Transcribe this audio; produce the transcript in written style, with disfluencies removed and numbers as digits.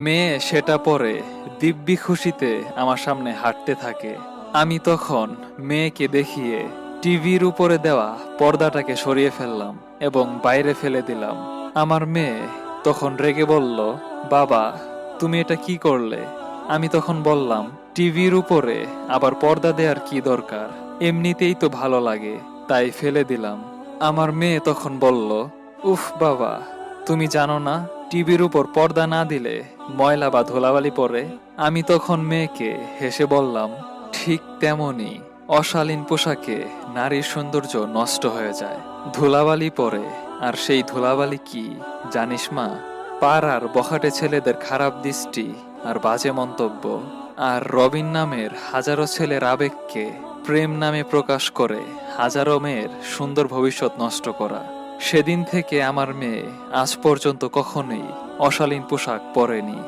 মেয়ে সেটা পরে দিব্যি খুশিতে আমার সামনে হাঁটতে থাকে। আমি তখন মেয়েকে দেখিয়ে টিভির উপরে দেওয়া পর্দাটাকে সরিয়ে ফেললাম এবং বাইরে ফেলে দিলাম। আমার মেয়ে তখন রেগে বলল, বাবা, তুমি এটা কি করলে? আমি তখন বললাম, টিভির উপরে আবার পর্দা দেওয়ার কি দরকার, এমনিতেই তো ভালো লাগে, তাই ফেলে দিলাম। আমার মেয়ে তখন বলল, উফ বাবা, তুমি জানো না টিভির উপর পর্দা না দিলে ময়লা বা ধুলাবালি পড়ে? আমি তখন মেয়েকে হেসে বললাম, ঠিক তেমনই অশালীন পোশাকে নারীর সৌন্দর্য নষ্ট হয়ে যায়, ধুলাবালি পড়ে। আর সেই ধুলাবালি কি জানিস মা? পাড়ার বখাটে ছেলেদের খারাপ দৃষ্টি আর বাজে মন্তব্য, আর রবিন নামের হাজারো ছেলের আবেগকে প্রেম নামে প্রকাশ করে হাজারো মেয়ের সুন্দর ভবিষ্যৎ নষ্ট করা। সেদিন থেকে আমার মেয়ে আজ পর্যন্ত কখনোই অশালীন পোশাক পরেনি।